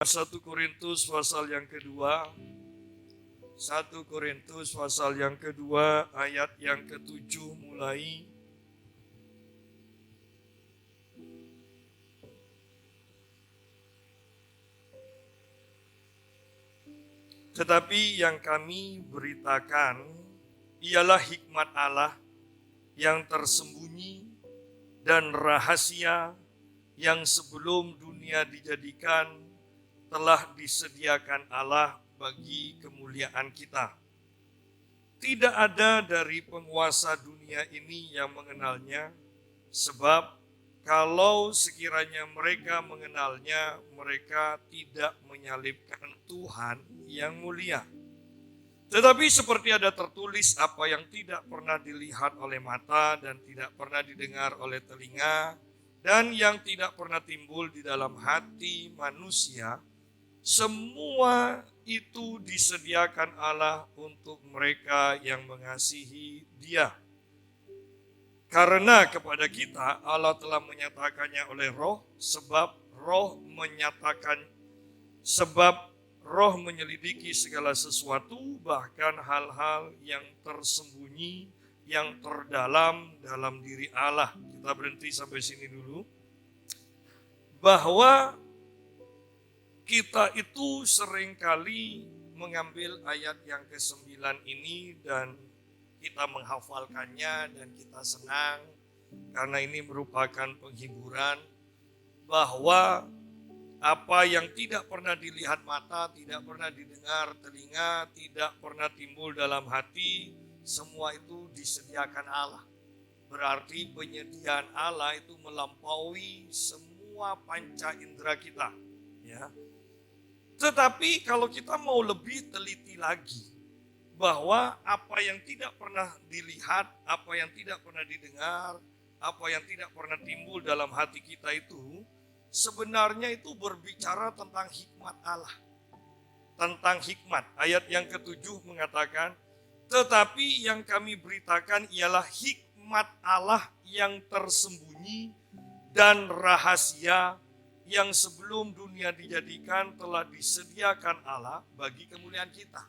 1 Korintus pasal yang kedua. 1 Korintus pasal yang kedua ayat yang ke-7 mulai. Tetapi yang kami beritakan ialah hikmat Allah yang tersembunyi dan rahasia yang sebelum dunia dijadikan telah disediakan Allah bagi kemuliaan kita. Tidak ada dari penguasa dunia ini yang mengenalnya, sebab kalau sekiranya mereka mengenalnya, mereka tidak menyalibkan Tuhan yang mulia. Tetapi seperti ada tertulis, apa yang tidak pernah dilihat oleh mata dan tidak pernah didengar oleh telinga, dan yang tidak pernah timbul di dalam hati manusia, semua itu disediakan Allah untuk mereka yang mengasihi Dia. Karena kepada kita Allah telah menyatakannya oleh Roh, sebab Roh menyelidiki segala sesuatu, bahkan hal-hal yang tersembunyi, yang terdalam dalam diri Allah. Kita berhenti sampai sini dulu. Bahwa kita itu seringkali mengambil ayat yang ke-9 ini dan kita menghafalkannya dan kita senang karena ini merupakan penghiburan bahwa apa yang tidak pernah dilihat mata, tidak pernah didengar telinga, tidak pernah timbul dalam hati, semua itu disediakan Allah. Berarti penyediaan Allah itu melampaui semua panca indera kita, ya. Tetapi kalau kita mau lebih teliti lagi, bahwa apa yang tidak pernah dilihat, apa yang tidak pernah didengar, apa yang tidak pernah timbul dalam hati kita itu, sebenarnya itu berbicara tentang hikmat Allah. Tentang hikmat. Ayat yang ke-7 mengatakan, tetapi yang kami beritakan ialah hikmat Allah yang tersembunyi dan rahasia yang sebelum dunia dijadikan telah disediakan Allah bagi kemuliaan kita.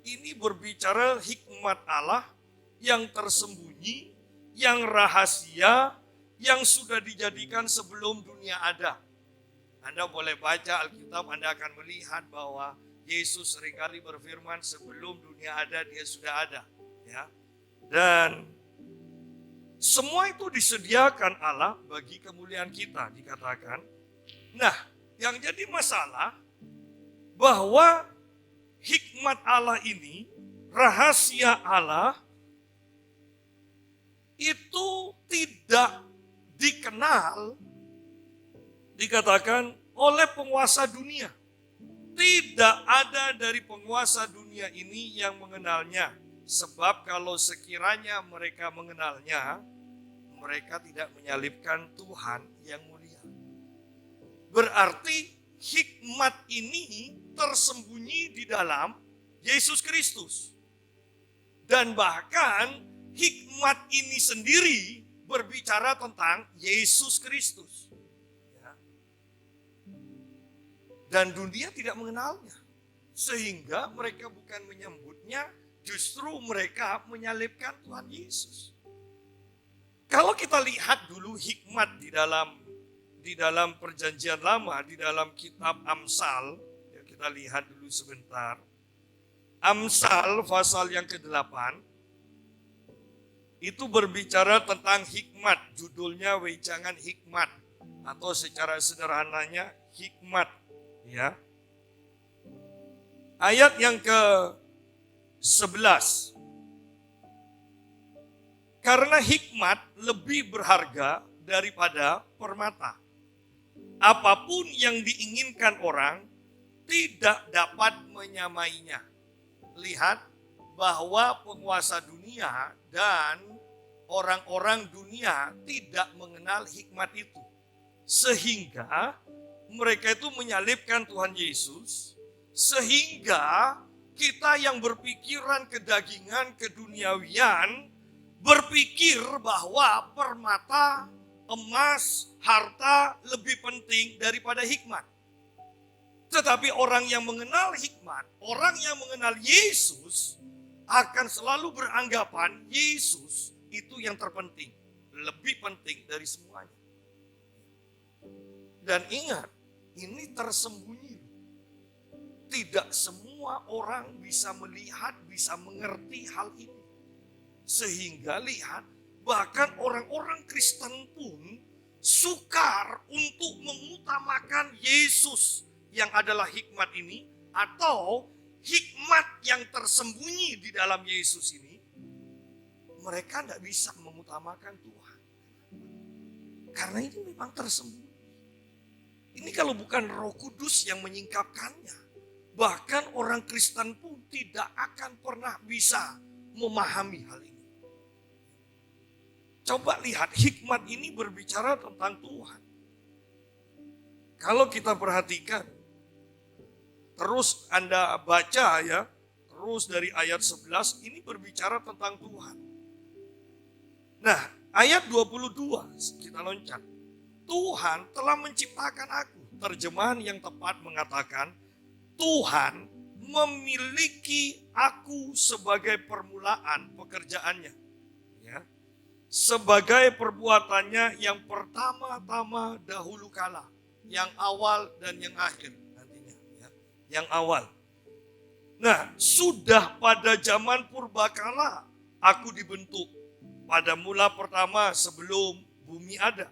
Ini berbicara hikmat Allah yang tersembunyi, yang rahasia, yang sudah dijadikan sebelum dunia ada. Anda boleh baca Alkitab, Anda akan melihat bahwa Yesus seringkali berfirman sebelum dunia ada, Dia sudah ada. Ya. Dan semua itu disediakan Allah bagi kemuliaan kita, dikatakan. Nah, yang jadi masalah bahwa hikmat Allah ini, rahasia Allah itu tidak dikenal, dikatakan oleh penguasa dunia. Tidak ada dari penguasa dunia ini yang mengenalnya. Sebab kalau sekiranya mereka mengenalnya, mereka tidak menyalibkan Tuhan yang mulia. Berarti hikmat ini tersembunyi di dalam Yesus Kristus. Dan bahkan hikmat ini sendiri berbicara tentang Yesus Kristus. Ya. Dan dunia tidak mengenalnya. Sehingga mereka bukan menyambutnya, justru mereka menyalibkan Tuhan Yesus. Kalau kita lihat dulu hikmat di dalam perjanjian lama, di dalam kitab Amsal, ya kita lihat dulu sebentar. Amsal pasal yang ke-8, itu berbicara tentang hikmat, judulnya Wejangan Hikmat, atau secara sederhananya hikmat. Ya. Ayat yang ke-11, karena hikmat lebih berharga daripada permata. Apapun yang diinginkan orang tidak dapat menyamainya. Lihat bahwa penguasa dunia dan orang-orang dunia tidak mengenal hikmat itu. Sehingga mereka itu menyalibkan Tuhan Yesus. Sehingga kita yang berpikiran kedagingan, keduniawian, berpikir bahwa permata, emas, harta lebih penting daripada hikmat. Tetapi orang yang mengenal hikmat, orang yang mengenal Yesus akan selalu beranggapan Yesus itu yang terpenting, lebih penting dari semuanya. Dan ingat, ini tersembunyi. Tidak semua orang bisa melihat, bisa mengerti hal ini. Sehingga lihat, bahkan orang-orang Kristen pun sukar untuk mengutamakan Yesus yang adalah hikmat ini, atau hikmat yang tersembunyi di dalam Yesus ini. Mereka tidak bisa mengutamakan Tuhan. Karena ini memang tersembunyi. Ini kalau bukan Roh Kudus yang menyingkapkannya, bahkan orang Kristen pun tidak akan pernah bisa memahami hal ini. Coba lihat, hikmat ini berbicara tentang Tuhan. Kalau kita perhatikan, terus Anda baca ya, terus dari ayat 11 ini berbicara tentang Tuhan. Nah, ayat 22 kita loncat. Tuhan telah menciptakan aku. Terjemahan yang tepat mengatakan, Tuhan memiliki aku sebagai permulaan pekerjaannya. Ya. Sebagai perbuatannya yang pertama-tama dahulu kala. Yang awal dan yang akhir nantinya. Ya. Yang awal. Nah, sudah pada zaman purbakala aku dibentuk. Pada mula pertama sebelum bumi ada.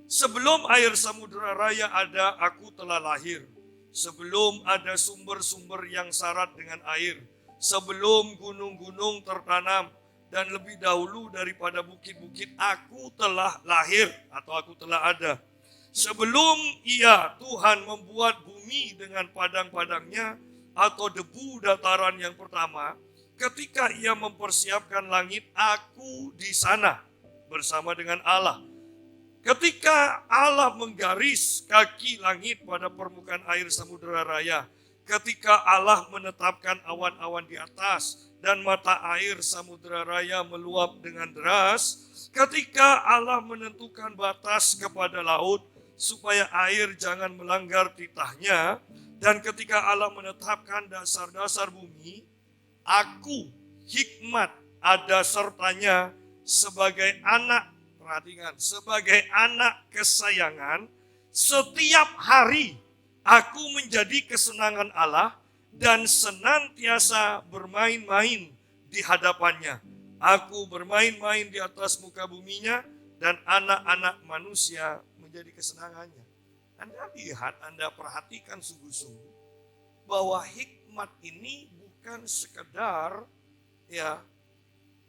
Sebelum air samudera raya ada, aku telah lahir. Sebelum ada sumber-sumber yang syarat dengan air. Sebelum gunung-gunung tertanam. Dan lebih dahulu daripada bukit-bukit, aku telah lahir atau aku telah ada. Sebelum Tuhan membuat bumi dengan padang-padangnya atau debu dataran yang pertama, ketika Ia mempersiapkan langit, aku di sana bersama dengan Allah. Ketika Allah menggaris kaki langit pada permukaan air samudera raya, ketika Allah menetapkan awan-awan di atas dan mata air samudera raya meluap dengan deras, ketika Allah menentukan batas kepada laut supaya air jangan melanggar titahnya, dan ketika Allah menetapkan dasar-dasar bumi, aku, hikmat, ada sertanya sebagai anak. Perhatikan, sebagai anak kesayangan, setiap hari aku menjadi kesenangan Allah dan senantiasa bermain-main di hadapannya. Aku bermain-main di atas muka buminya dan anak-anak manusia menjadi kesenangannya. Anda lihat, Anda perhatikan sungguh-sungguh bahwa hikmat ini bukan sekedar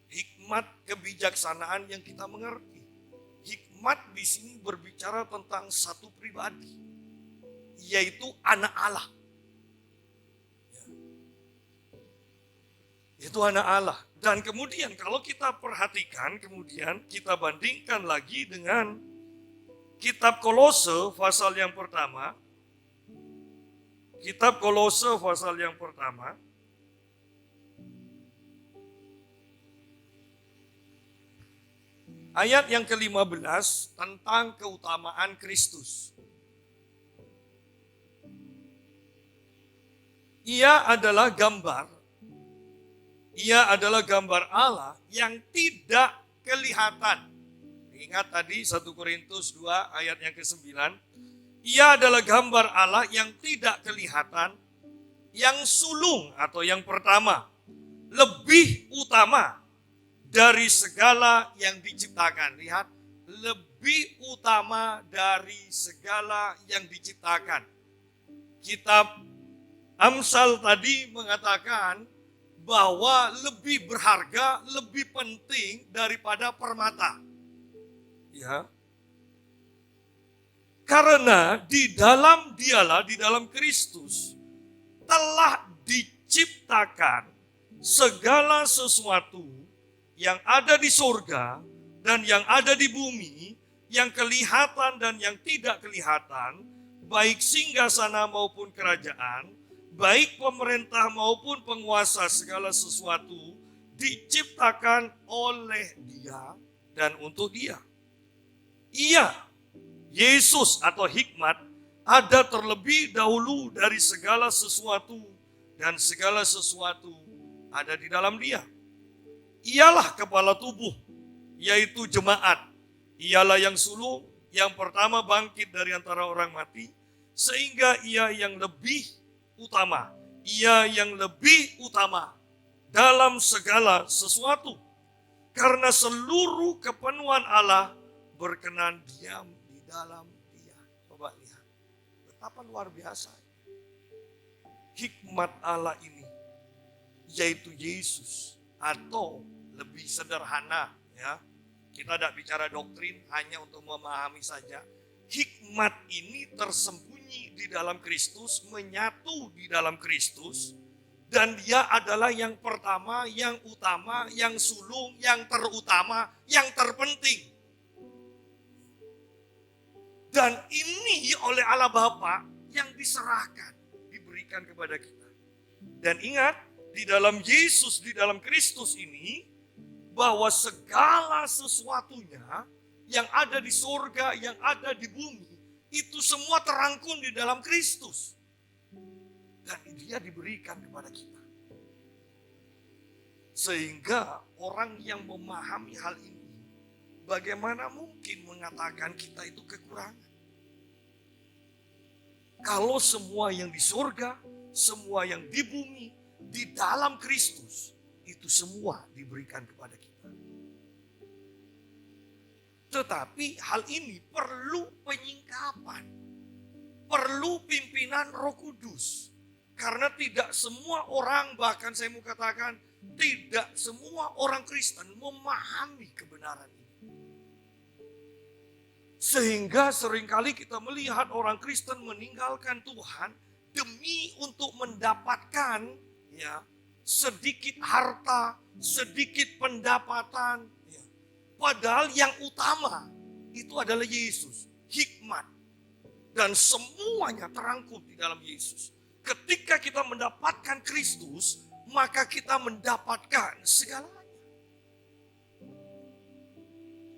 hikmat kebijaksanaan yang kita mengerti. Hikmat di sini berbicara tentang satu pribadi, yaitu anak Allah. Itu anak Allah. Dan kemudian kalau kita perhatikan, kemudian kita bandingkan lagi dengan kitab Kolose pasal yang pertama. Kitab Kolose pasal yang pertama. Ayat yang ke-15 tentang keutamaan Kristus. Ia adalah gambar Allah yang tidak kelihatan. Ingat tadi 1 Korintus 2 ayat yang ke-9. Ia adalah gambar Allah yang tidak kelihatan, yang sulung atau yang pertama, lebih utama dari segala yang diciptakan. Lihat, lebih utama dari segala yang diciptakan. Kitab Amsal tadi mengatakan bahwa lebih berharga, lebih penting daripada permata. Ya. Karena di dalam Dialah, di dalam Kristus telah diciptakan segala sesuatu yang ada di surga dan yang ada di bumi, yang kelihatan dan yang tidak kelihatan, baik singgasana maupun kerajaan, baik pemerintah maupun penguasa, segala sesuatu diciptakan oleh Dia dan untuk Dia. Ia, Yesus atau hikmat, ada terlebih dahulu dari segala sesuatu, dan segala sesuatu ada di dalam Dia. Ialah kepala tubuh, yaitu jemaat. Ialah yang sulung, yang pertama bangkit dari antara orang mati, sehingga ia yang lebih utama. Ia yang lebih utama dalam segala sesuatu. Karena seluruh kepenuhan Allah berkenan diam di dalam Dia. Coba lihat, betapa luar biasa hikmat Allah ini, yaitu Yesus. Atau lebih sederhana, ya, kita tidak bicara doktrin, hanya untuk memahami saja. Hikmat ini tersembunyi di dalam Kristus, menyatu di dalam Kristus, dan Dia adalah yang pertama, yang utama, yang sulung, yang terutama, yang terpenting. Dan ini oleh Allah Bapa yang diserahkan, diberikan kepada kita. Dan ingat, di dalam Yesus, di dalam Kristus ini, bahwa segala sesuatunya yang ada di surga, yang ada di bumi, itu semua terangkum di dalam Kristus. Dan Dia diberikan kepada kita. Sehingga orang yang memahami hal ini, bagaimana mungkin mengatakan kita itu kekurangan? Kalau semua yang di surga, semua yang di bumi, di dalam Kristus, itu semua diberikan kepada kita. Tetapi hal ini perlu penyingkapan, perlu pimpinan Roh Kudus. Karena tidak semua orang, bahkan saya mau katakan, tidak semua orang Kristen memahami kebenaran ini. Sehingga seringkali kita melihat orang Kristen meninggalkan Tuhan demi untuk mendapatkan, ya, sedikit harta, sedikit pendapatan. Ya. Padahal yang utama itu adalah Yesus, hikmat. Dan semuanya terangkum di dalam Yesus. Ketika kita mendapatkan Kristus, maka kita mendapatkan segalanya.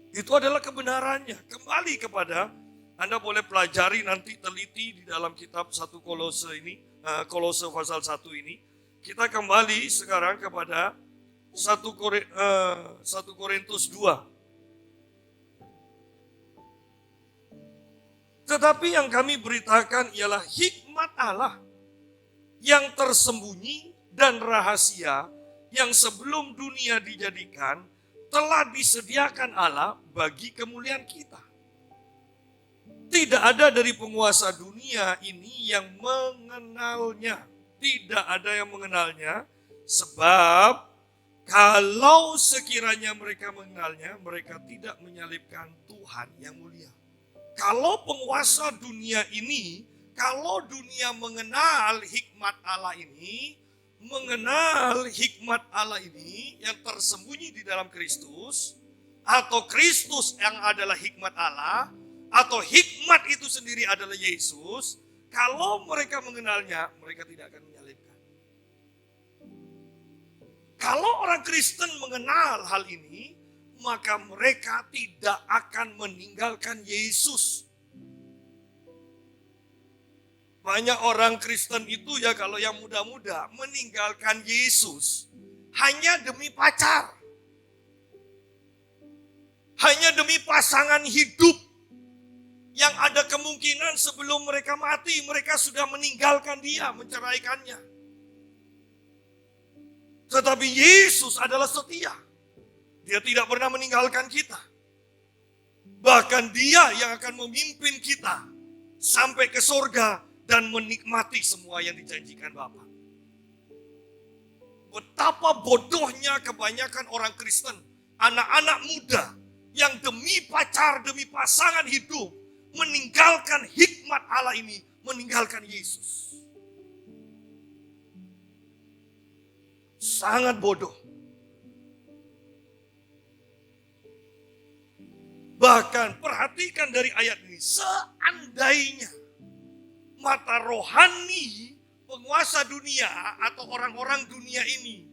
Itu adalah kebenarannya. Kembali kepada, Anda boleh pelajari nanti, teliti di dalam kitab 1 Kolose ini, Kolose pasal 1 ini. Kita kembali sekarang kepada 1 Korintus 2. Tetapi yang kami beritakan ialah hikmat Allah yang tersembunyi dan rahasia yang sebelum dunia dijadikan telah disediakan Allah bagi kemuliaan kita. Tidak ada dari penguasa dunia ini yang mengenalnya. Tidak ada yang mengenalnya, sebab kalau sekiranya mereka mengenalnya, mereka tidak menyalibkan Tuhan yang mulia. Kalau penguasa dunia ini, kalau dunia mengenal hikmat Allah ini, mengenal hikmat Allah ini yang tersembunyi di dalam Kristus, atau Kristus yang adalah hikmat Allah, atau hikmat itu sendiri adalah Yesus, kalau mereka mengenalnya, mereka tidak akan menyalibkan. Kalau orang Kristen mengenal hal ini, maka mereka tidak akan meninggalkan Yesus. Banyak orang Kristen itu, ya, kalau yang muda-muda meninggalkan Yesus hanya demi pacar. Hanya demi pasangan hidup. Yang ada kemungkinan sebelum mereka mati, mereka sudah meninggalkan dia, menceraikannya. Tetapi Yesus adalah setia. Dia tidak pernah meninggalkan kita. Bahkan Dia yang akan memimpin kita sampai ke surga dan menikmati semua yang dijanjikan Bapa. Betapa bodohnya kebanyakan orang Kristen, anak-anak muda yang demi pacar, demi pasangan hidup, meninggalkan hikmat Allah ini, meninggalkan Yesus. Sangat bodoh. Bahkan perhatikan dari ayat ini, seandainya mata rohani penguasa dunia atau orang-orang dunia ini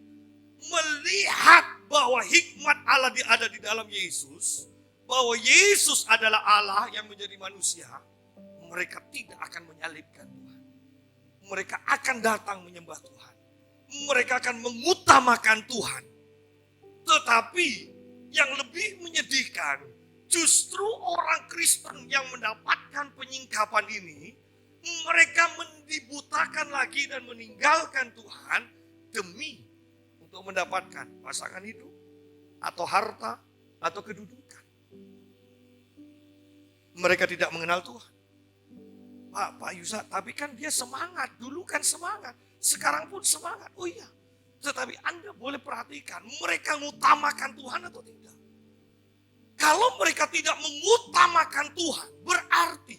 melihat bahwa hikmat Allah ada di dalam Yesus, bahwa Yesus adalah Allah yang menjadi manusia, mereka tidak akan menyalibkan Tuhan. Mereka akan datang menyembah Tuhan. Mereka akan mengutamakan Tuhan. Tetapi yang lebih menyedihkan, justru orang Kristen yang mendapatkan penyingkapan ini, mereka dibutakan lagi dan meninggalkan Tuhan demi untuk mendapatkan pasangan hidup, atau harta, atau kedudukan. Mereka tidak mengenal Tuhan. Pak Yusa, tapi kan dia semangat. Dulu kan semangat. Sekarang pun semangat. Oh iya. Tetapi Anda boleh perhatikan, mereka mengutamakan Tuhan atau tidak. Kalau mereka tidak mengutamakan Tuhan, berarti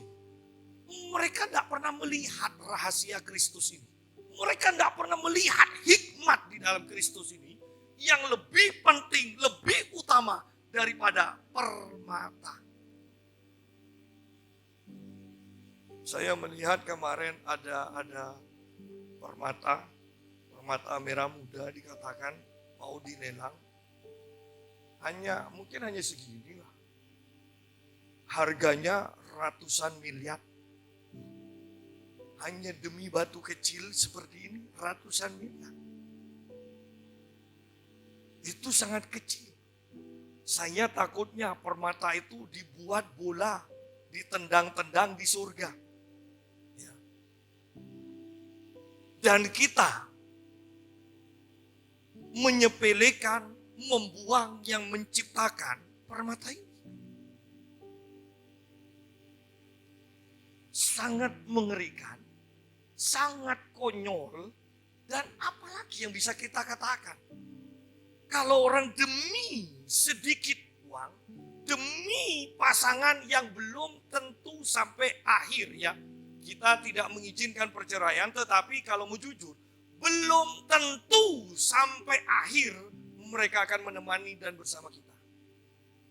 mereka tidak pernah melihat rahasia Kristus ini. Mereka tidak pernah melihat hikmat di dalam Kristus ini yang lebih penting, lebih utama daripada permata. Saya melihat kemarin ada permata merah muda dikatakan mau dilelang. Mungkin hanya segini lah. Harganya ratusan miliar. Hanya demi batu kecil seperti ini, ratusan miliar. Itu sangat kecil. Saya takutnya permata itu dibuat bola, ditendang-tendang di surga. Ya. Dan kita menyepelekan, membuang yang menciptakan permata ini. Sangat mengerikan, sangat konyol, dan apalagi yang bisa kita katakan. Kalau orang demi sedikit uang, demi pasangan yang belum tentu sampai akhir ya. Kita tidak mengizinkan perceraian, tetapi kalau mau jujur, belum tentu sampai akhir mereka akan menemani dan bersama kita.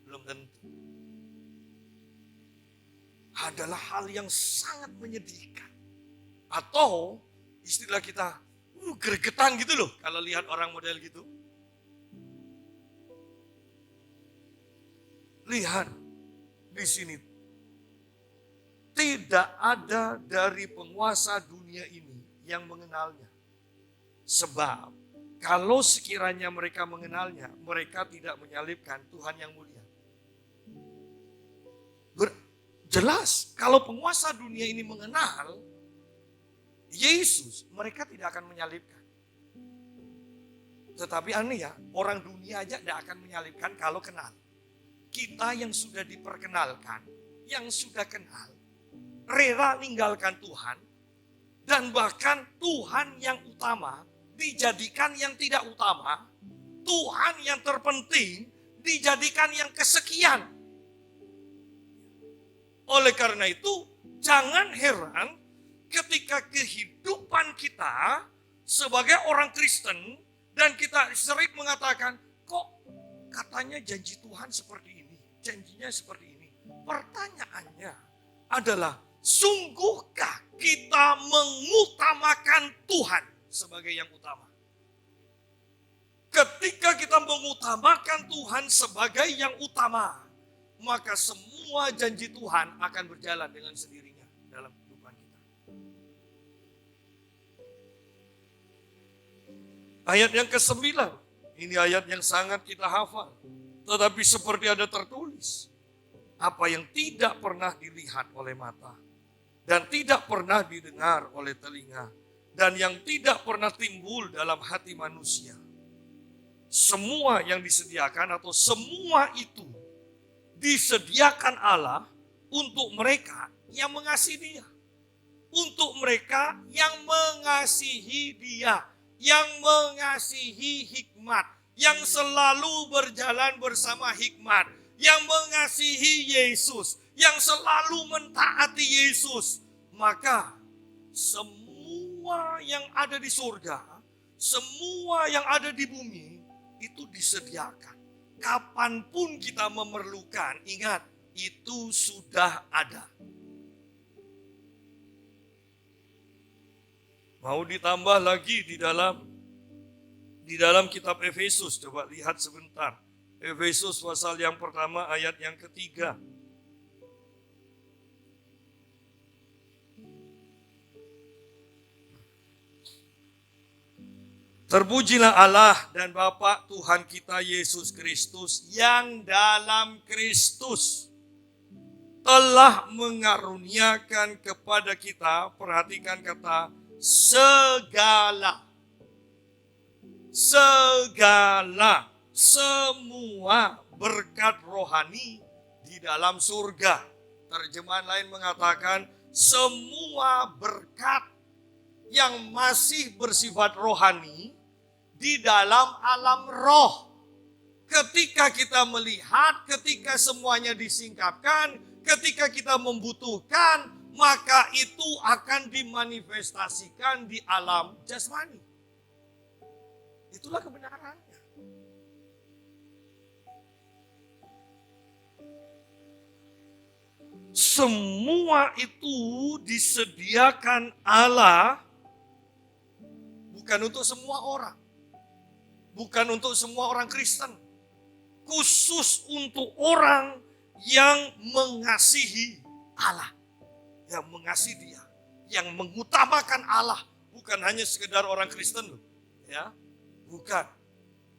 Belum tentu. Adalah hal yang sangat menyedihkan. Atau istilah kita, gregetan gitu loh kalau lihat orang model gitu. Lihat di sini. Tidak ada dari penguasa dunia ini yang mengenalnya. Sebab kalau sekiranya mereka mengenalnya, mereka tidak menyalibkan Tuhan yang mulia. Jelas kalau penguasa dunia ini mengenal Yesus, mereka tidak akan menyalibkan. Tetapi aneh ya, orang dunia aja tidak akan menyalibkan kalau kenal. Kita yang sudah diperkenalkan, yang sudah kenal, rela meninggalkan Tuhan, dan bahkan Tuhan yang utama dijadikan yang tidak utama, Tuhan yang terpenting dijadikan yang kesekian. Oleh karena itu, jangan heran ketika kehidupan kita sebagai orang Kristen dan kita sering mengatakan, kok katanya janji Tuhan seperti ini, janjinya seperti ini. Pertanyaannya adalah, sungguhkah kita mengutamakan Tuhan sebagai yang utama? Ketika kita mengutamakan Tuhan sebagai yang utama, maka semua janji Tuhan akan berjalan dengan sendirinya dalam kehidupan kita. Ayat yang ke-9, ini ayat yang sangat kita hafal. Tetapi seperti ada tertulis, apa yang tidak pernah dilihat oleh mata, dan tidak pernah didengar oleh telinga, dan yang tidak pernah timbul dalam hati manusia. Semua yang disediakan atau semua itu disediakan Allah untuk mereka yang mengasihi Dia. Untuk mereka yang mengasihi Dia, yang mengasihi hikmat, yang selalu berjalan bersama hikmat, yang mengasihi Yesus, yang selalu mentaati Yesus. Maka semua yang ada di surga, semua yang ada di bumi itu disediakan. Kapanpun kita memerlukan, ingat, itu sudah ada. Mau ditambah lagi di dalam kitab Efesus, coba lihat sebentar. Efesus pasal yang pertama ayat yang ketiga. Terpujilah Allah dan Bapa Tuhan kita Yesus Kristus yang dalam Kristus telah mengaruniakan kepada kita, perhatikan kata segala, semua berkat rohani di dalam surga. Terjemahan lain mengatakan semua berkat yang masih bersifat rohani di dalam alam roh. Ketika kita melihat, ketika semuanya disingkapkan, ketika kita membutuhkan, maka itu akan dimanifestasikan di alam jasmani. Itulah kebenarannya. Semua itu disediakan Allah bukan untuk semua orang. Bukan untuk semua orang Kristen. Khusus untuk orang yang mengasihi Allah. Yang mengasihi Dia. Yang mengutamakan Allah. Bukan hanya sekedar orang Kristen loh. Ya, bukan.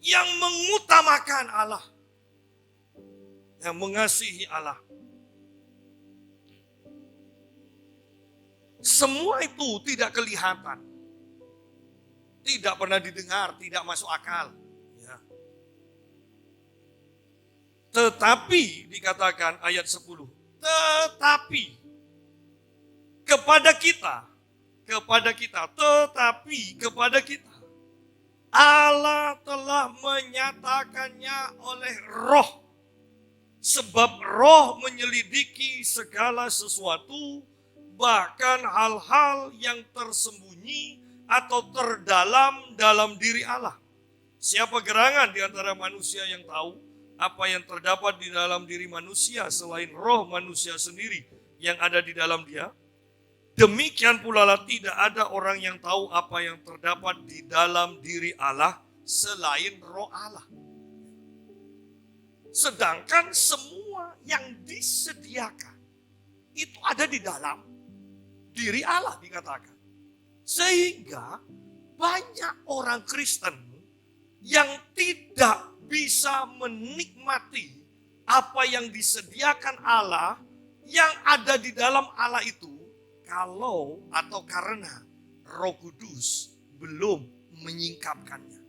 Yang mengutamakan Allah. Yang mengasihi Allah. Semua itu tidak kelihatan. Tidak pernah didengar, tidak masuk akal. Ya. Tetapi dikatakan ayat 10. Tetapi kepada kita Allah telah menyatakannya oleh Roh. Sebab Roh menyelidiki segala sesuatu, bahkan hal-hal yang tersembunyi atau terdalam dalam diri Allah. Siapa gerangan di antara manusia yang tahu apa yang terdapat di dalam diri manusia selain roh manusia sendiri yang ada di dalam dia? Demikian pula tidak ada orang yang tahu apa yang terdapat di dalam diri Allah selain roh Allah. Sedangkan semua yang disediakan itu ada di dalam diri Allah dikatakan. Sehingga banyak orang Kristen yang tidak bisa menikmati apa yang disediakan Allah yang ada di dalam Allah itu kalau atau karena Roh Kudus belum menyingkapkannya.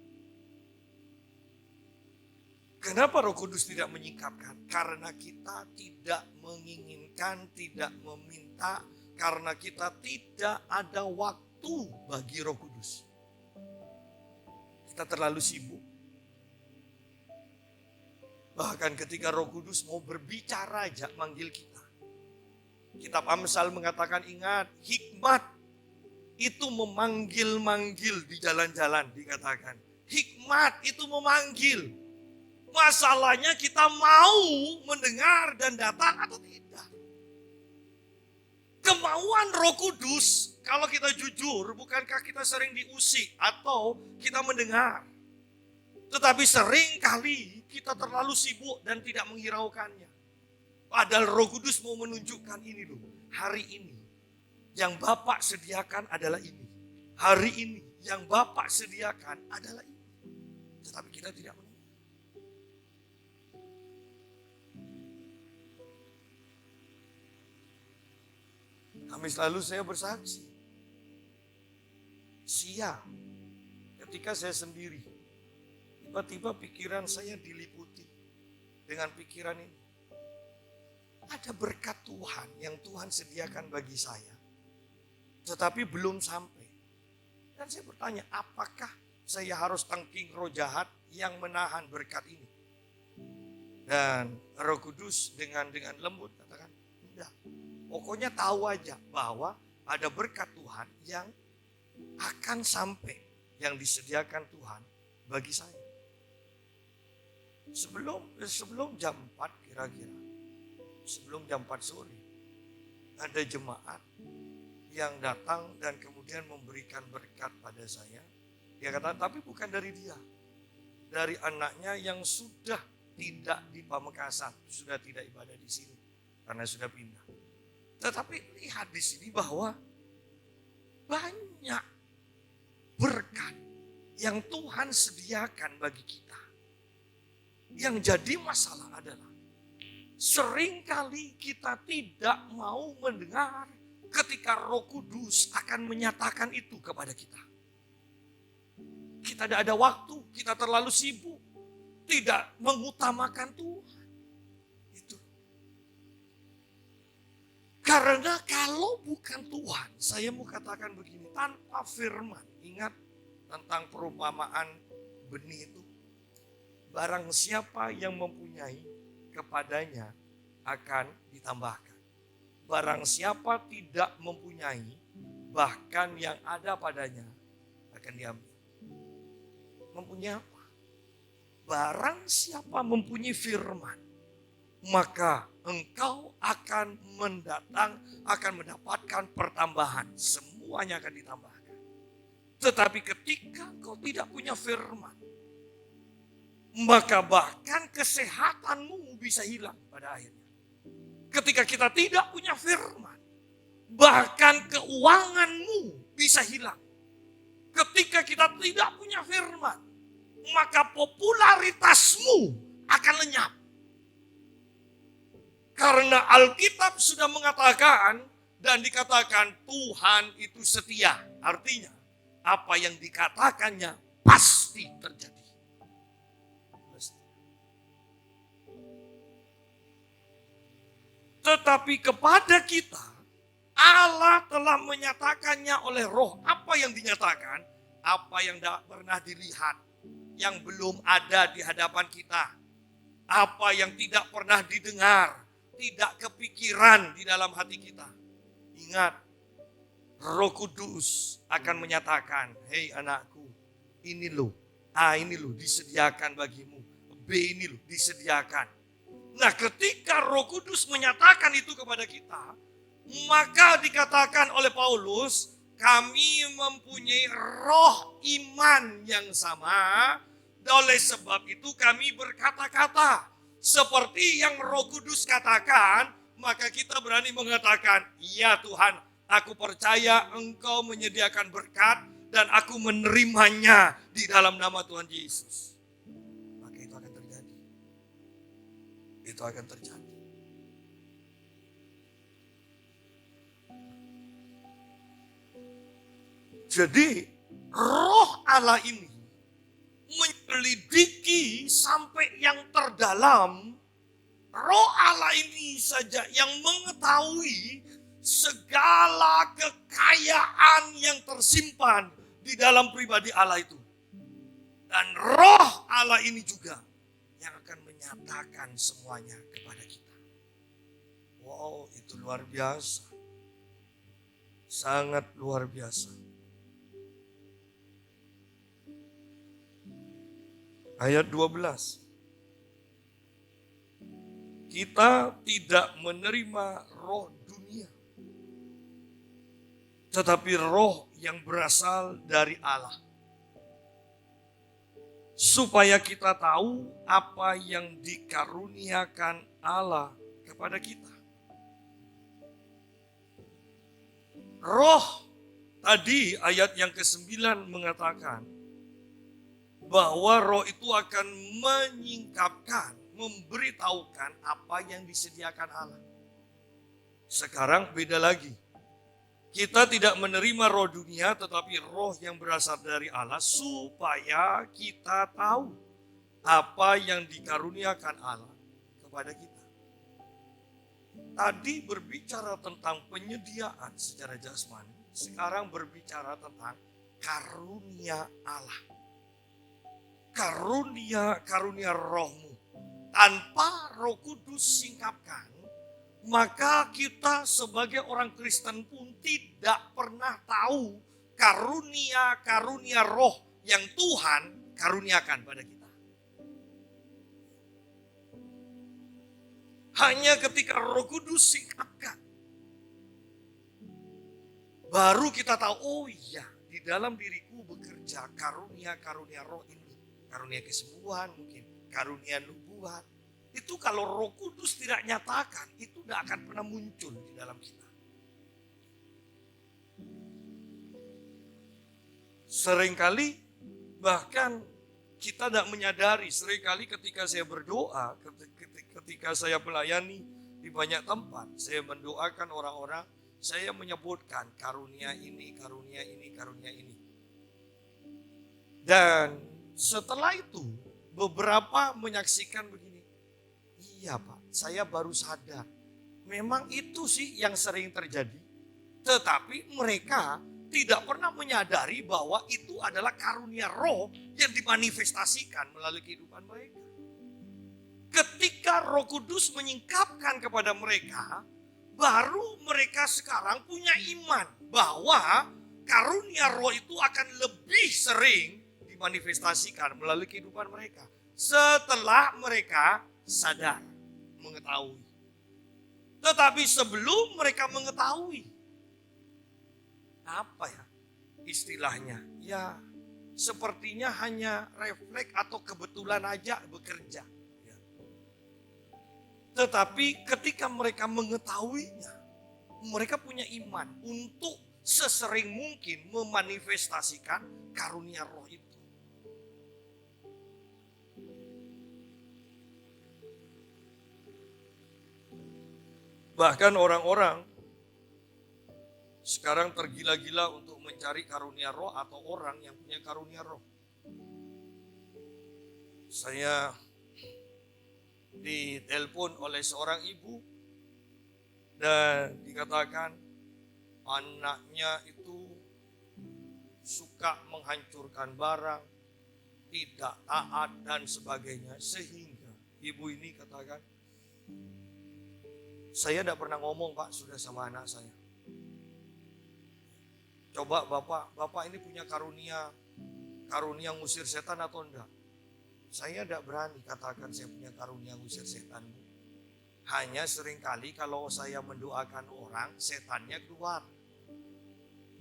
Kenapa Roh Kudus tidak menyingkapkan? Karena kita tidak menginginkan, tidak meminta, karena kita tidak ada waktu bagi Roh Kudus. Kita terlalu sibuk. Bahkan ketika Roh Kudus mau berbicara aja manggil kita. Kitab Amsal mengatakan ingat, hikmat itu memanggil-manggil di jalan-jalan dikatakan. Hikmat itu memanggil. Masalahnya kita mau mendengar dan datang atau tidak. Kemauan Roh Kudus, kalau kita jujur, bukankah kita sering diusik atau kita mendengar? Tetapi sering kali kita terlalu sibuk dan tidak menghiraukannya. Padahal Roh Kudus mau menunjukkan ini loh. Hari ini yang Bapak sediakan adalah ini. Hari ini yang Bapak sediakan adalah ini. Tetapi kita tidak mendengar. Kamis lalu saya bersaksi. Siang, ketika saya sendiri, tiba-tiba pikiran saya diliputi dengan pikiran ini. Ada berkat Tuhan yang Tuhan sediakan bagi saya, tetapi belum sampai. Dan saya bertanya, apakah saya harus tangking roh jahat yang menahan berkat ini? Dan Roh Kudus dengan lembut katakan, enggak. Pokoknya tahu aja bahwa ada berkat Tuhan yang akan sampai, yang disediakan Tuhan bagi saya. Sebelum jam 4 kira-kira, sebelum jam 4 sore, ada jemaat yang datang dan kemudian memberikan berkat pada saya. Dia kata, tapi bukan dari dia. Dari anaknya yang sudah tidak di Pamekasan, sudah tidak ibadah di sini karena sudah pindah. Tetapi lihat di sini bahwa banyak berkat yang Tuhan sediakan bagi kita. Yang jadi masalah adalah seringkali kita tidak mau mendengar ketika Roh Kudus akan menyatakan itu kepada kita. Kita tidak ada waktu, kita terlalu sibuk, tidak mengutamakan Tuhan. Itu. Karena kalau bukan Tuhan, saya mau katakan begini, tanpa firman, ingat tentang perumpamaan benih itu. Barang siapa yang mempunyai, kepadanya akan ditambahkan. Barang siapa tidak mempunyai, bahkan yang ada padanya akan diambil. Mempunyai apa? Barang siapa mempunyai firman, maka engkau akan mendapatkan pertambahan. Semuanya akan ditambahkan. Tetapi ketika kau tidak punya firman, maka bahkan kesehatanmu bisa hilang pada akhirnya. Ketika kita tidak punya firman, bahkan keuanganmu bisa hilang. Ketika kita tidak punya firman, maka popularitasmu akan lenyap. Karena Alkitab sudah mengatakan dan dikatakan Tuhan itu setia. Artinya apa yang dikatakannya pasti terjadi. Tetapi kepada kita, Allah telah menyatakannya oleh Roh. Apa yang dinyatakan? Apa yang tidak pernah dilihat, yang belum ada di hadapan kita. Apa yang tidak pernah didengar, tidak kepikiran di dalam hati kita. Ingat, Roh Kudus akan menyatakan, hei anakku, ini loh, A ini loh disediakan bagimu, B ini loh disediakan. Nah, ketika Roh Kudus menyatakan itu kepada kita, maka dikatakan oleh Paulus, kami mempunyai roh iman yang sama, oleh sebab itu kami berkata-kata. Seperti yang Roh Kudus katakan, maka kita berani mengatakan, ya Tuhan, aku percaya Engkau menyediakan berkat dan aku menerimanya di dalam nama Tuhan Yesus. Itu akan terjadi. Jadi Roh Allah ini menyelidiki sampai yang terdalam. Roh Allah ini saja yang mengetahui segala kekayaan yang tersimpan di dalam pribadi Allah itu. Dan Roh Allah ini juga yang akan menyatakan semuanya kepada kita. Wow, itu luar biasa. Sangat luar biasa. Ayat 12. Kita tidak menerima roh dunia, tetapi roh yang berasal dari Allah. Supaya kita tahu apa yang dikaruniakan Allah kepada kita. Roh tadi ayat yang ke-9 mengatakan bahwa roh itu akan menyingkapkan, memberitahukan apa yang disediakan Allah. Sekarang beda lagi. Kita tidak menerima roh dunia tetapi roh yang berasal dari Allah supaya kita tahu apa yang dikaruniakan Allah kepada kita. Tadi berbicara tentang penyediaan secara jasmani, sekarang berbicara tentang karunia Allah. Karunia rohmu. Tanpa Roh Kudus singkapkan, maka kita sebagai orang Kristen pun tidak pernah tahu karunia roh yang Tuhan karuniakan pada kita. Hanya ketika Roh Kudus singkapkan, baru kita tahu, oh iya, di dalam diriku bekerja karunia roh ini. Karunia kesembuhan mungkin, karunia nubuat. Itu kalau Roh Kudus tidak nyatakan, itu tidak akan pernah muncul di dalam kita. Seringkali Bahkan kita tidak menyadari, seringkali ketika saya berdoa, ketika saya melayani di banyak tempat, saya mendoakan orang-orang, saya menyebutkan karunia ini, karunia ini, karunia ini. Dan setelah itu, beberapa menyaksikan begini, iya Pak, saya baru sadar, memang itu sih yang sering terjadi. Tetapi mereka tidak pernah menyadari bahwa itu adalah karunia roh yang dimanifestasikan melalui kehidupan mereka. Ketika Roh Kudus menyingkapkan kepada mereka, baru mereka sekarang punya iman bahwa karunia roh itu akan lebih sering dimanifestasikan melalui kehidupan mereka. Setelah mereka sadar, mengetahui. Tetapi sebelum mereka mengetahui, apa ya istilahnya? Ya sepertinya hanya refleks atau kebetulan aja bekerja. Ya. Tetapi ketika mereka mengetahuinya, mereka punya iman untuk sesering mungkin memanifestasikan karunia roh itu. Bahkan orang-orang sekarang tergila-gila untuk mencari karunia roh atau orang yang punya karunia roh. Saya ditelepon oleh seorang ibu dan dikatakan anaknya itu suka menghancurkan barang, tidak taat dan sebagainya. Sehingga ibu ini katakan, saya tidak pernah ngomong Pak sudah sama anak saya. Coba Bapak ini punya karunia ngusir setan atau enggak? Saya tidak berani katakan saya punya karunia ngusir setan. Hanya seringkali kalau saya mendoakan orang, setannya keluar.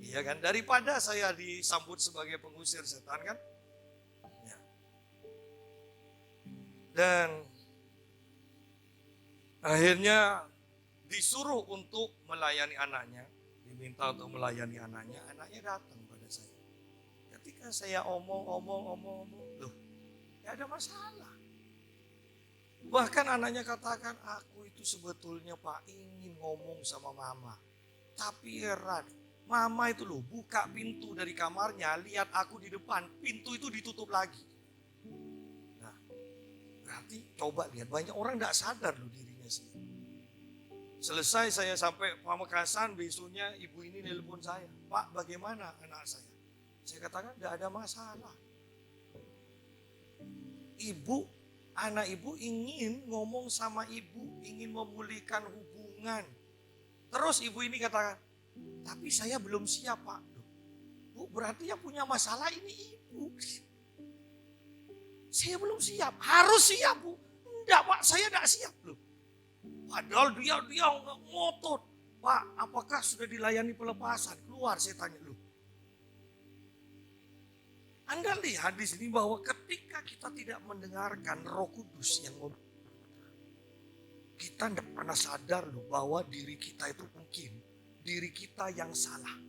Iya kan? Daripada saya disambut sebagai pengusir setan kan? Ya. Dan akhirnya disuruh untuk melayani anaknya. Diminta untuk melayani anaknya datang pada saya. Ketika saya omong, loh, gak ada masalah. Bahkan anaknya katakan, aku itu sebetulnya Pak ingin ngomong sama mama. Tapi heran, mama itu loh buka pintu dari kamarnya, lihat aku di depan, pintu itu ditutup lagi. Nah, berarti coba lihat, banyak orang gak sadar loh dirinya sendiri. Selesai saya sampai Pamekasan, besoknya ibu ini nelpon saya. Pak, bagaimana anak saya? Saya katakan tidak ada masalah. Anak ibu ingin ngomong sama ibu, ingin memulihkan hubungan. Terus ibu ini katakan, tapi saya belum siap Pak. Bu, berarti yang punya masalah ini ibu. Saya belum siap, harus siap Bu. Enggak Pak, saya tidak siap loh. Padahal dia ngotot. Pak, apakah sudah dilayani pelepasan? Keluar saya tanya lu. Anda lihat di sini bahwa ketika kita tidak mendengarkan Roh Kudus yang ngomong, kita tidak pernah sadar loh bahwa diri kita itu mungkin diri kita yang salah.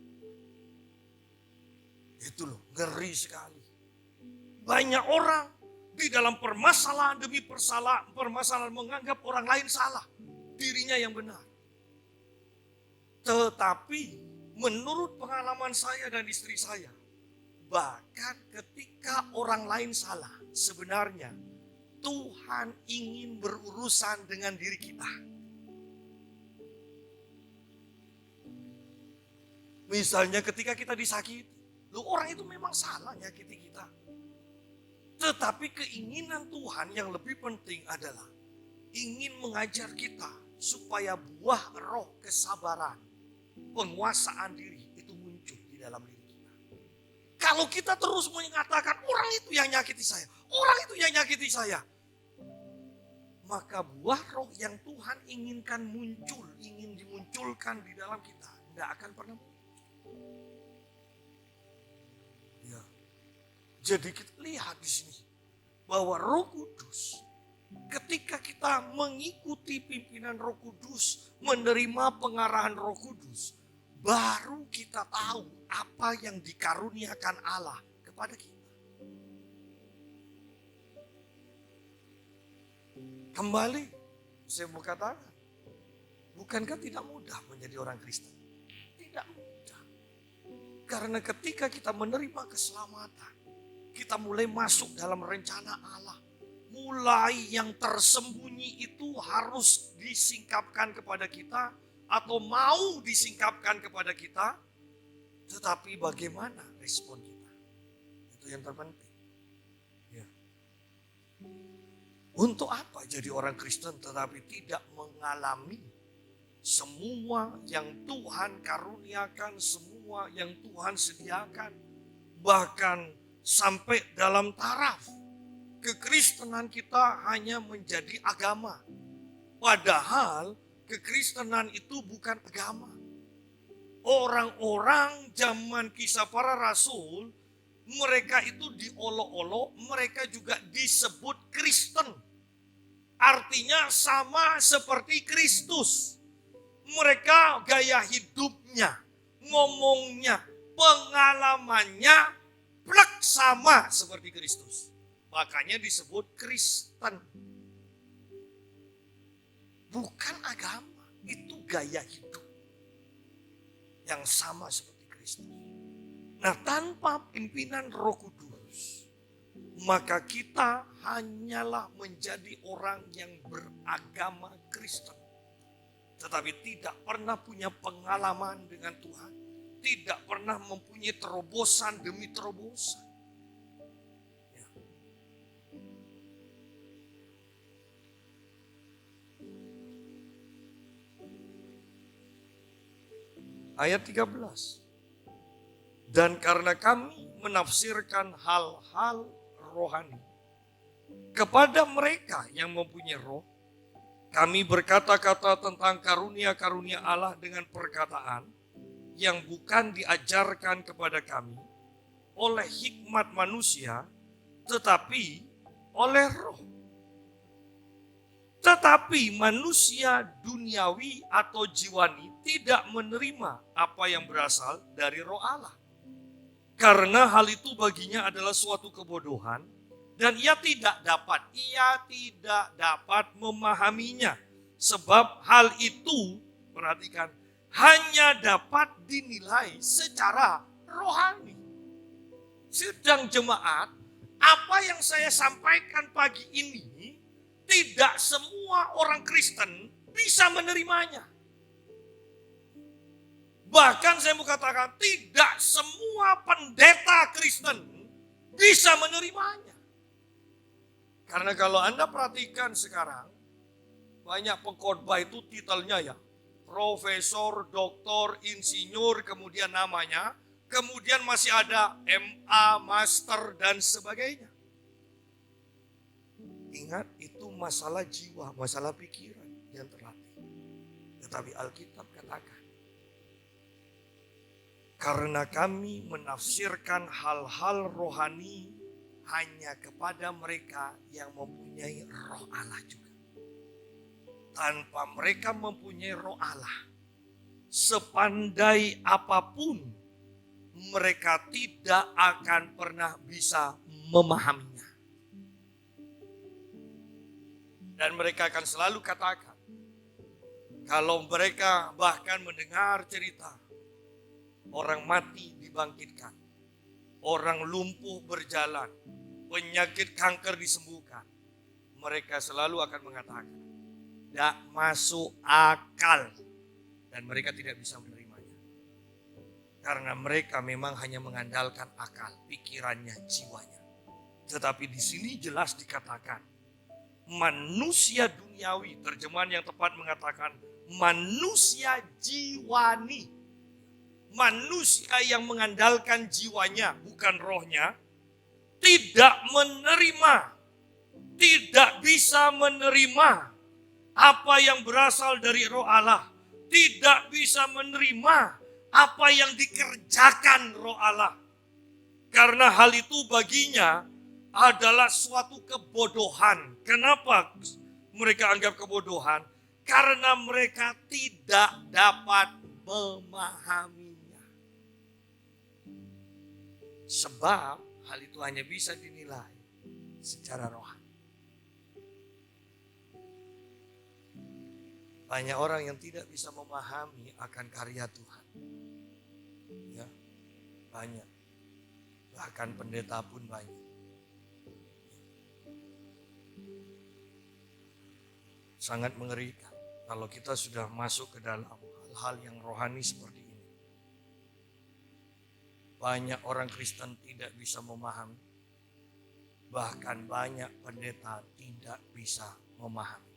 Itu loh, ngeri sekali. Banyak orang di dalam permasalahan demi permasalahan menganggap orang lain salah. Dirinya yang benar. Tetapi menurut pengalaman saya dan istri saya, bahkan ketika orang lain salah, sebenarnya Tuhan ingin berurusan dengan diri kita. Misalnya ketika kita disakiti, orang itu memang salah nyakiti kita. Tetapi keinginan Tuhan yang lebih penting adalah ingin mengajar kita supaya buah roh kesabaran, penguasaan diri itu muncul di dalam diri kita. Kalau kita terus mengatakan orang itu yang nyakiti saya, orang itu yang nyakiti saya, maka buah roh yang Tuhan inginkan muncul, ingin dimunculkan di dalam kita, tidak akan pernah muncul. Ya. Jadi kita lihat di sini bahwa Roh Kudus, ketika kita mengikuti pimpinan Roh Kudus, menerima pengarahan Roh Kudus, baru kita tahu apa yang dikaruniakan Allah kepada kita. Kembali, saya mau katakan, bukankah tidak mudah menjadi orang Kristen? Tidak mudah. Karena ketika kita menerima keselamatan, kita mulai masuk dalam rencana Allah. Mulai yang tersembunyi itu harus disingkapkan kepada kita atau mau disingkapkan kepada kita. Tetapi bagaimana respon kita? Itu yang terpenting. Ya. Untuk apa jadi orang Kristen tetapi tidak mengalami semua yang Tuhan karuniakan, semua yang Tuhan sediakan. Bahkan sampai dalam taraf kekristenan kita hanya menjadi agama. Padahal kekristenan itu bukan agama. Orang-orang zaman Kisah Para Rasul, mereka itu diolok-olok, mereka juga disebut Kristen. Artinya sama seperti Kristus. Mereka gaya hidupnya, ngomongnya, pengalamannya plek sama seperti Kristus. Makanya disebut Kristen. Bukan agama, itu gaya hidup yang sama seperti Kristus. Nah, tanpa pimpinan Roh Kudus, maka kita hanyalah menjadi orang yang beragama Kristen. Tetapi tidak pernah punya pengalaman dengan Tuhan. Tidak pernah mempunyai terobosan demi terobosan. Ya. Ayat 13. Dan karena kami menafsirkan hal-hal rohani kepada mereka yang mempunyai roh, kami berkata-kata tentang karunia-karunia Allah dengan perkataan yang bukan diajarkan kepada kami oleh hikmat manusia, tetapi oleh roh. Tetapi manusia duniawi atau jiwani tidak menerima apa yang berasal dari roh Allah. Karena hal itu baginya adalah suatu kebodohan dan ia tidak dapat memahaminya. Sebab hal itu, perhatikan, hanya dapat dinilai secara rohani. Sedang jemaat, apa yang saya sampaikan pagi ini, tidak semua orang Kristen bisa menerimanya. Bahkan saya mau katakan, tidak semua pendeta Kristen bisa menerimanya. Karena kalau Anda perhatikan sekarang, banyak pengkhotbah itu titelnya ya, profesor, doktor, insinyur, kemudian namanya, kemudian masih ada MA, master, dan sebagainya. Ingat, itu masalah jiwa, masalah pikiran yang terlatih. Tetapi Alkitab katakan, karena kami menafsirkan hal-hal rohani hanya kepada mereka yang mempunyai roh Allah juga. Tanpa mereka mempunyai roh Allah, sepandai apapun, mereka tidak akan pernah bisa memahaminya. Dan mereka akan selalu katakan, kalau mereka bahkan mendengar cerita, orang mati dibangkitkan, orang lumpuh berjalan, penyakit kanker disembuhkan. Mereka selalu akan mengatakan, tidak masuk akal. Dan mereka tidak bisa menerimanya. Karena mereka memang hanya mengandalkan akal, pikirannya, jiwanya. Tetapi di sini jelas dikatakan, manusia duniawi, terjemahan yang tepat mengatakan, manusia jiwani. Manusia yang mengandalkan jiwanya, bukan rohnya, tidak menerima, tidak bisa menerima apa yang berasal dari roh Allah, tidak bisa menerima apa yang dikerjakan roh Allah. Karena hal itu baginya adalah suatu kebodohan. Kenapa mereka anggap kebodohan? Karena mereka tidak dapat memahaminya. Sebab hal itu hanya bisa dinilai secara rohani. Banyak orang yang tidak bisa memahami akan karya Tuhan. Ya, banyak. Bahkan pendeta pun banyak. Sangat mengerikan kalau kita sudah masuk ke dalam hal-hal yang rohani seperti ini. Banyak orang Kristen tidak bisa memahami. Bahkan banyak pendeta tidak bisa memahami.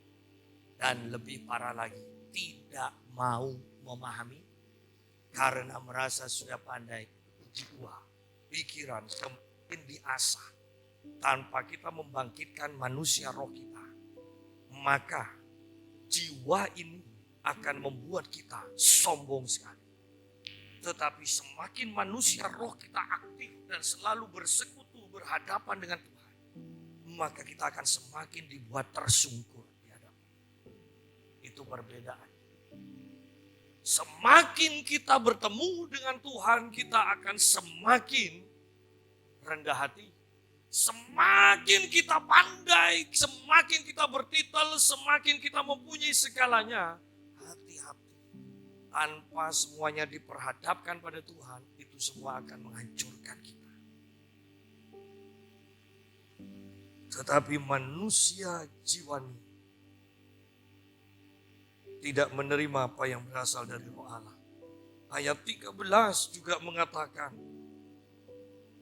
Dan lebih parah lagi, tidak mau memahami karena merasa sudah pandai. Jiwa, pikiran semakin diasah tanpa kita membangkitkan manusia roh kita. Maka jiwa ini akan membuat kita sombong sekali. Tetapi semakin manusia roh kita aktif dan selalu bersekutu berhadapan dengan Tuhan, maka kita akan semakin dibuat tersungkur di hadapan. Itu perbedaan. Semakin kita bertemu dengan Tuhan, kita akan semakin rendah hati. Semakin kita pandai, semakin kita bertitel, semakin kita mempunyai segalanya. Hati-hati. Tanpa semuanya diperhadapkan pada Tuhan, itu semua akan menghancurkan kita. Tetapi manusia jiwani tidak menerima apa yang berasal dari roh Allah. Ayat 13 juga mengatakan,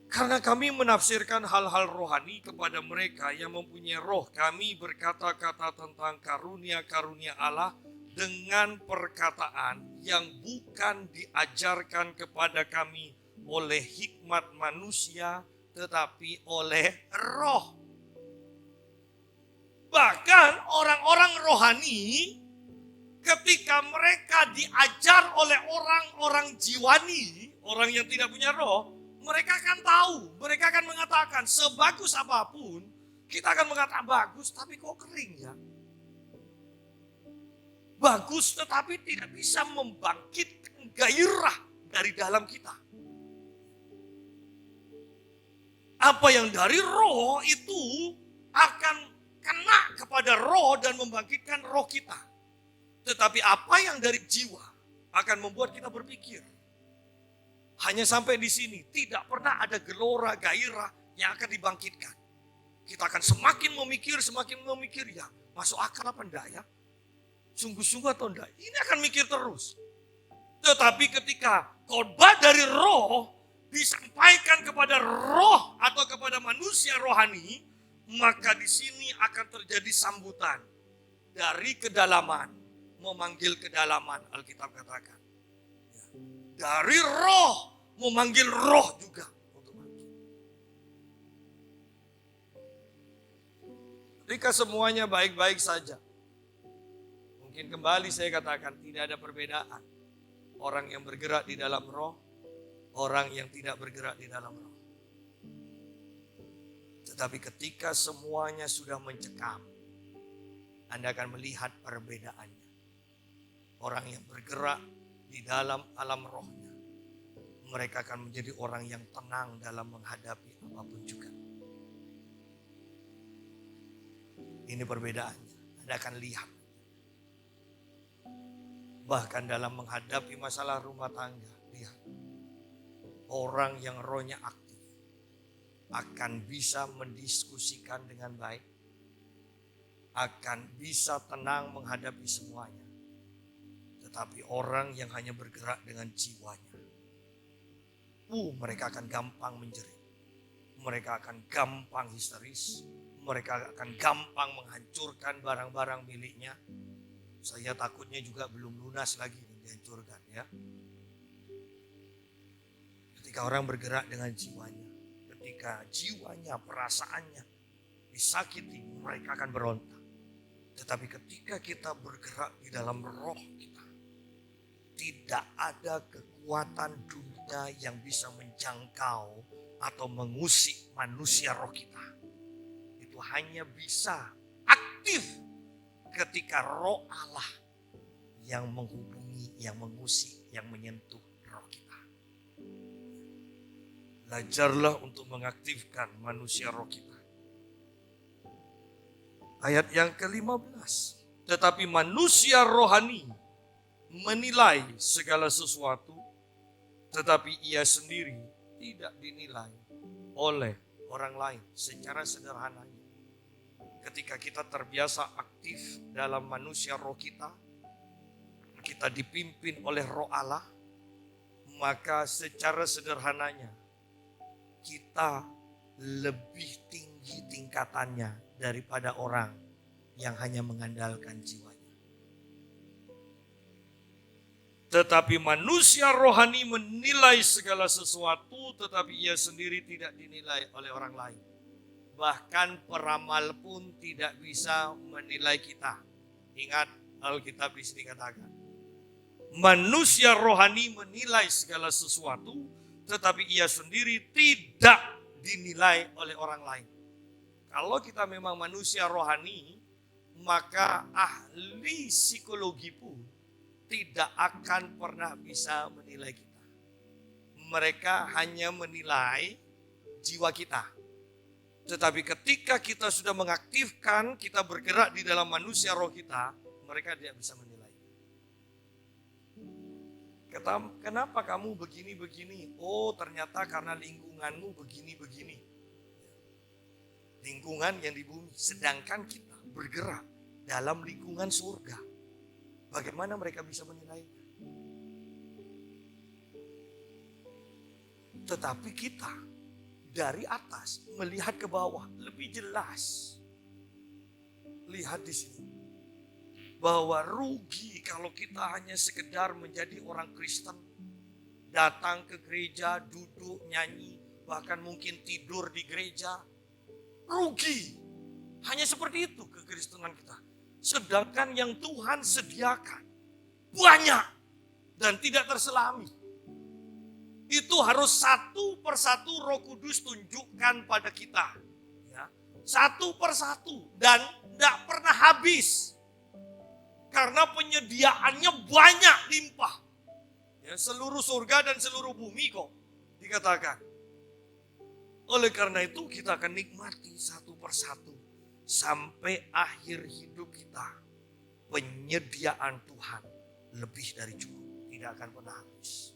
karena kami menafsirkan hal-hal rohani kepada mereka yang mempunyai roh, kami berkata-kata tentang karunia-karunia Allah dengan perkataan yang bukan diajarkan kepada kami oleh hikmat manusia, tetapi oleh roh. Bahkan orang-orang rohani ketika mereka diajar oleh orang-orang jiwani, orang yang tidak punya roh, mereka akan tahu, mereka akan mengatakan sebagus apapun, kita akan mengatakan bagus tapi kok kering ya. Bagus tetapi tidak bisa membangkitkan gairah dari dalam kita. Apa yang dari roh itu akan kena kepada roh dan membangkitkan roh kita. Tetapi apa yang dari jiwa akan membuat kita berpikir. Hanya sampai di sini, tidak pernah ada gelora gairah yang akan dibangkitkan. Kita akan semakin memikir ya, masuk akal apa enggak ya? Sungguh-sungguh atau enggak? Ini akan mikir terus. Tetapi ketika khotbah dari roh disampaikan kepada roh atau kepada manusia rohani, maka di sini akan terjadi sambutan dari kedalaman memanggil kedalaman, Alkitab katakan. Dari roh memanggil roh juga untuk bangkit. Ketika semuanya baik-baik saja, mungkin kembali saya katakan tidak ada perbedaan. Orang yang bergerak di dalam roh, orang yang tidak bergerak di dalam roh. Tetapi ketika semuanya sudah mencekam, Anda akan melihat perbedaannya. Orang yang bergerak di dalam alam rohnya, mereka akan menjadi orang yang tenang dalam menghadapi apapun juga. Ini perbedaannya. Anda akan lihat. Bahkan dalam menghadapi masalah rumah tangga, lihat. Orang yang rohnya aktif akan bisa mendiskusikan dengan baik, akan bisa tenang menghadapi semuanya. Tetapi orang yang hanya bergerak dengan jiwanya, mereka akan gampang menjerit. Mereka akan gampang histeris. Mereka akan gampang menghancurkan barang-barang miliknya. Saya takutnya juga belum lunas lagi dihancurkan ya. Ketika orang bergerak dengan jiwanya, ketika jiwanya, perasaannya disakiti, mereka akan berontak. Tetapi ketika kita bergerak di dalam roh kita, tidak ada kekuatan dunia yang bisa menjangkau atau mengusik manusia roh kita. Itu hanya bisa aktif ketika roh Allah yang menghubungi, yang mengusik, yang menyentuh roh kita. Belajarlah untuk mengaktifkan manusia roh kita. Ayat yang ke-15. Tetapi manusia rohani menilai segala sesuatu, tetapi ia sendiri tidak dinilai oleh orang lain. Secara sederhananya, ketika kita terbiasa aktif dalam manusia roh kita dipimpin oleh roh Allah, maka secara sederhananya kita lebih tinggi tingkatannya daripada orang yang hanya mengandalkan jiwanya. Tetapi manusia rohani menilai segala sesuatu, tetapi ia sendiri tidak dinilai oleh orang lain. Bahkan peramal pun tidak bisa menilai kita. Ingat, Alkitab di sini katakan, manusia rohani menilai segala sesuatu, tetapi ia sendiri tidak dinilai oleh orang lain. Kalau kita memang manusia rohani, maka ahli psikologi pun tidak akan pernah bisa menilai kita. Mereka hanya menilai jiwa kita. Tetapi ketika kita sudah mengaktifkan, kita bergerak di dalam manusia roh kita, mereka tidak bisa menilai. Kenapa kamu begini-begini? Oh, ternyata karena lingkunganmu begini-begini. Lingkungan yang di bumi, sedangkan kita bergerak dalam lingkungan surga. Bagaimana mereka bisa menilai? Tetapi kita dari atas melihat ke bawah lebih jelas. Lihat di sini bahwa rugi kalau kita hanya sekedar menjadi orang Kristen, datang ke gereja, duduk, nyanyi, bahkan mungkin tidur di gereja. Rugi. Hanya seperti itu kekristenan kita. Sedangkan yang Tuhan sediakan banyak dan tidak terselami. Itu harus satu persatu Roh Kudus tunjukkan pada kita. Ya, satu persatu dan tidak pernah habis. Karena penyediaannya banyak limpah. Ya, seluruh surga dan seluruh bumi kok dikatakan. Oleh karena itu kita akan nikmati satu persatu. Sampai akhir hidup kita, penyediaan Tuhan lebih dari cukup, tidak akan pernah habis.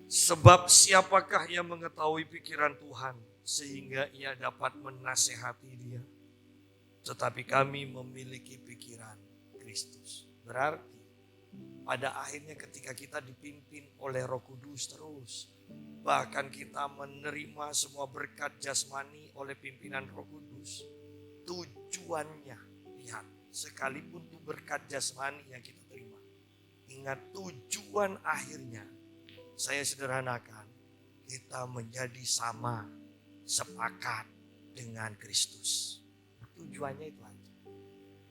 Sebab siapakah yang mengetahui pikiran Tuhan sehingga ia dapat menasehati dia? Tetapi kami memiliki pikiran Kristus. Berarti pada akhirnya ketika kita dipimpin oleh Roh Kudus terus, bahkan kita menerima semua berkat jasmani oleh pimpinan Roh Kudus. Tujuannya, lihat, sekalipun itu berkat jasmani yang kita terima. Ingat tujuan akhirnya, saya sederhanakan, kita menjadi sama, sepakat dengan Kristus. Tujuannya itu aja.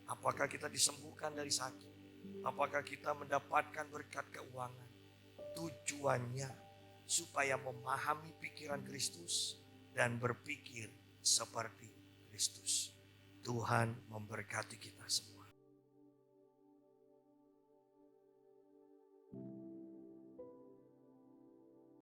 Apakah kita disembuhkan dari sakit? Apakah kita mendapatkan berkat keuangan? Tujuannya supaya memahami pikiran Kristus dan berpikir seperti Kristus. Tuhan memberkati kita semua.